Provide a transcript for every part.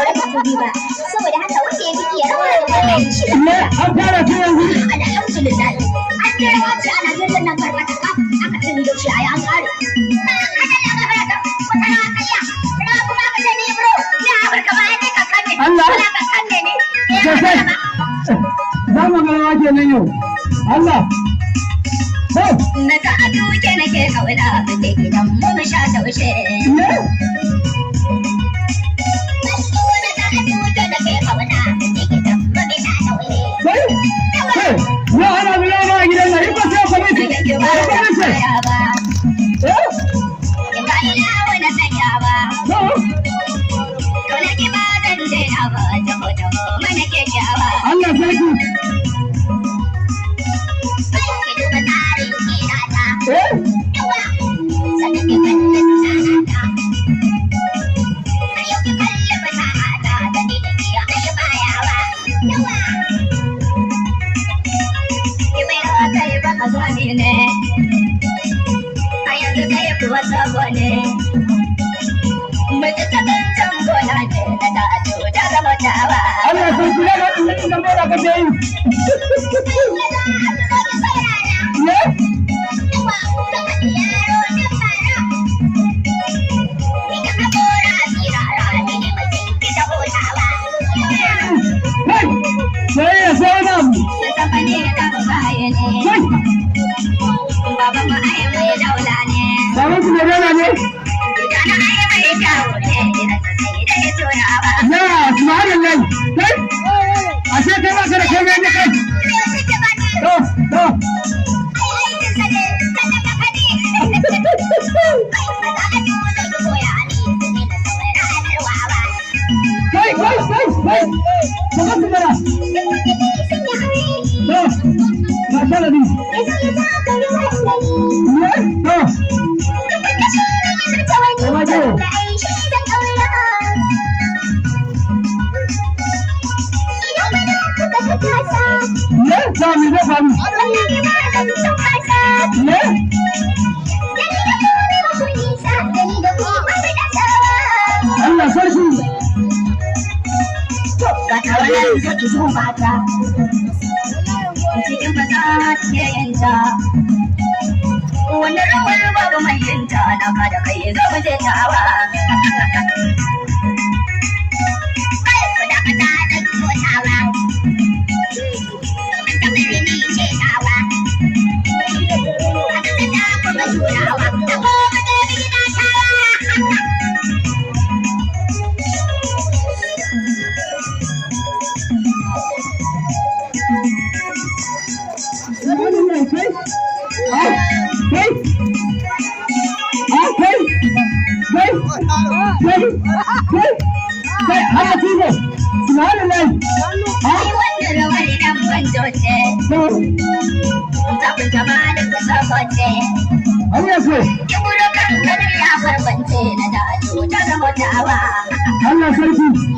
saboda haka wanda ya fi iya rawa da wannan shi da an fara ta yanzu alhamdulillah an yi rawa ce ana jirgin nan karɓa ta ka aka tuni da shi a yi an ƙare Allah sosai za mu ga rawa kenan yau Allah na ka a duke nake kauna ba ta gidan mu sha taushe ya ana biya ba gidan nan ba sai kwamiti Allah sarki Allah sarki ya ga tun da mora ka dai sai ya sauna baban su da dole ne ya subhanallah kai ashe kai ba ka da kai ne kai to kai kuma su mara to ga sharadi Sami zai faru. Allah sarki. Ga tawanan zaki zo mata. Cikin fasaha ke yanta. Wanda rawar babu mai yanta na ka da kai zo mu je tawa. Allah sarki.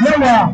Yawa.